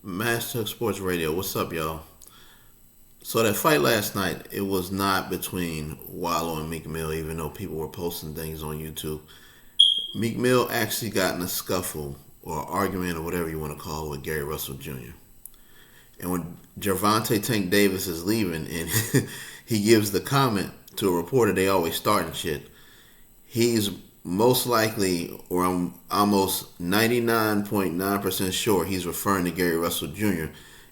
Master Sports Radio. What's up, y'all? So that fight last night, it was not between WALO and Meek Mill, even though people were posting things on YouTube. Meek Mill actually got in a scuffle or argument or whatever you want to call it with Gary Russell Jr. And when Gervanta Tank Davis is leaving and he gives the comment to a reporter, they always starting shit. He's most likely, or I'm almost 99.9% sure he's referring to Gary Russell Jr.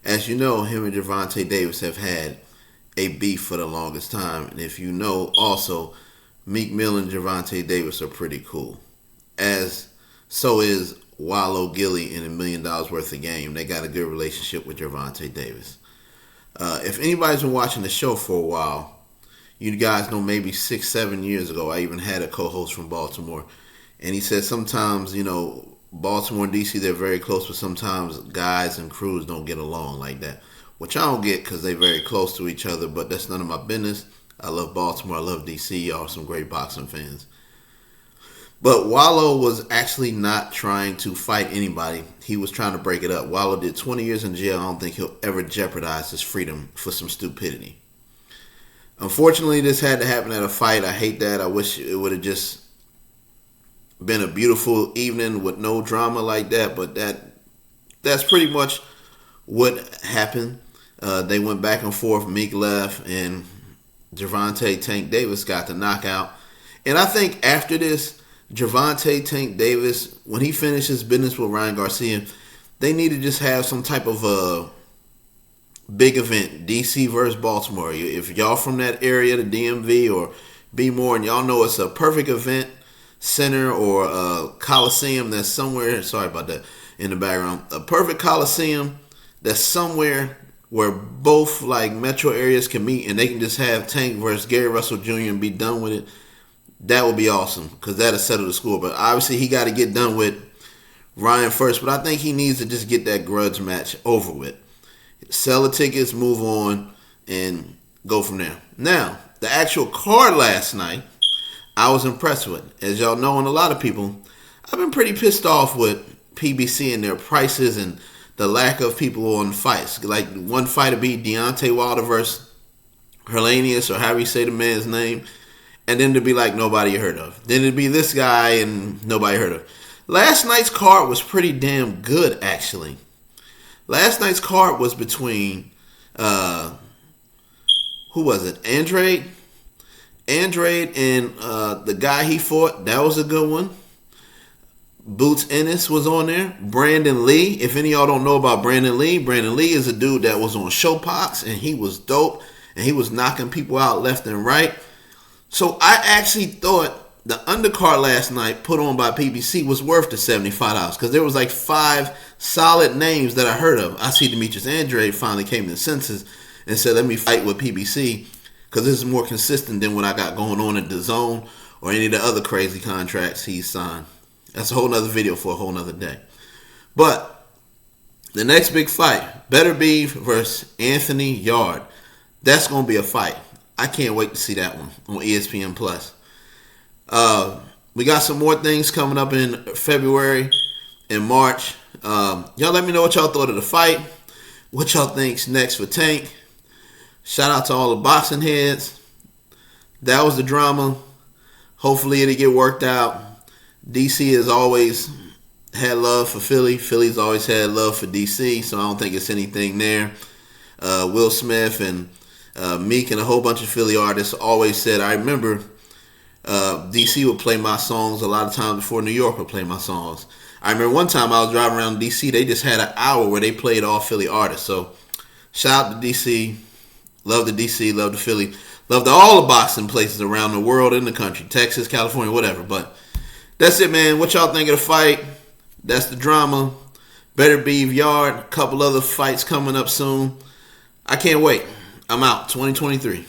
As you know, him and Gervonta Davis have had a beef for the longest time. And if you know, also, Meek Mill and Gervonta Davis are pretty cool. As so is WALO Gilly in $1 million worth of game. They got a good relationship with Gervonta Davis. If anybody's been watching the show for a while, you guys know maybe 6-7 years ago, I even had a co-host from Baltimore. And he said sometimes, Baltimore and DC, they're very close, but sometimes guys and crews don't get along like that. Which I don't get because they're very close to each other, but that's none of my business. I love Baltimore. I love DC. Y'all are some great boxing fans. But WALO was actually not trying to fight anybody. He was trying to break it up. WALO did 20 years in jail. I don't think he'll ever jeopardize his freedom for some stupidity. Unfortunately, this had to happen at a fight. I hate that. I wish it would have just been a beautiful evening with no drama like that. But that's pretty much what happened. They went back and forth. Meek left, and Gervonta Tank Davis got the knockout. And I think after this, Gervonta Tank Davis, when he finishes business with Ryan Garcia, they need to just have some type of big event, DC versus Baltimore. If y'all from that area, the DMV or B more, and y'all know it's a perfect event center or a coliseum that's somewhere, sorry about that in the background, a perfect coliseum that's somewhere where both like metro areas can meet and they can just have Tank versus Gary Russell Jr. and be done with it. That would be awesome because that'll settle the score. But obviously he got to get done with Ryan first, but I think he needs to just get that grudge match over with. Sell the tickets, move on, and go from there. Now, the actual card last night, I was impressed with. As y'all know, and a lot of people, I've been pretty pissed off with PBC and their prices and the lack of people on fights. Like, one fight to be Deontay Wilder versus Hellenius, or however you say the man's name, and then to be like nobody heard of. Then it'd be this guy and nobody heard of. Last night's card was pretty damn good, actually. Last night's card was between, who was it? Andrade and the guy he fought. That was a good one. Boots Ennis was on there. Brandon Lee. If any of y'all don't know about Brandon Lee is a dude that was on Showpox, and he was dope, and he was knocking people out left and right. So I actually thought the undercard last night put on by PBC was worth the $75 because there was like 5 solid names that I heard of. I see Demetrius Andrade finally came to the senses and said, let me fight with PBC because this is more consistent than what I got going on at DAZN or any of the other crazy contracts he's signed. That's a whole nother video for a whole nother day. But the next big fight, Better Beef versus Anthony Yard. That's going to be a fight. I can't wait to see that one on ESPN+. We got some more things coming up in February and March. Y'all let me know what y'all thought of the fight. What y'all think's next for Tank. Shout out to all the boxing heads. That was the drama. Hopefully it'll get worked out. DC has always had love for Philly. Philly's always had love for DC, so I don't think it's anything there. Will Smith and Meek and a whole bunch of Philly artists always said, I remember DC would play my songs a lot of times before New York would play my songs. I remember one time I was driving around DC, they just had an hour where they played all Philly artists. So shout out to DC. Love the DC, love the Philly. Love to all the boxing places around the world and the country. Texas, California, whatever. But that's it, man. What y'all think of the fight? That's the drama. Better Beef Yard. A couple other fights coming up soon. I can't wait. I'm out. 2023.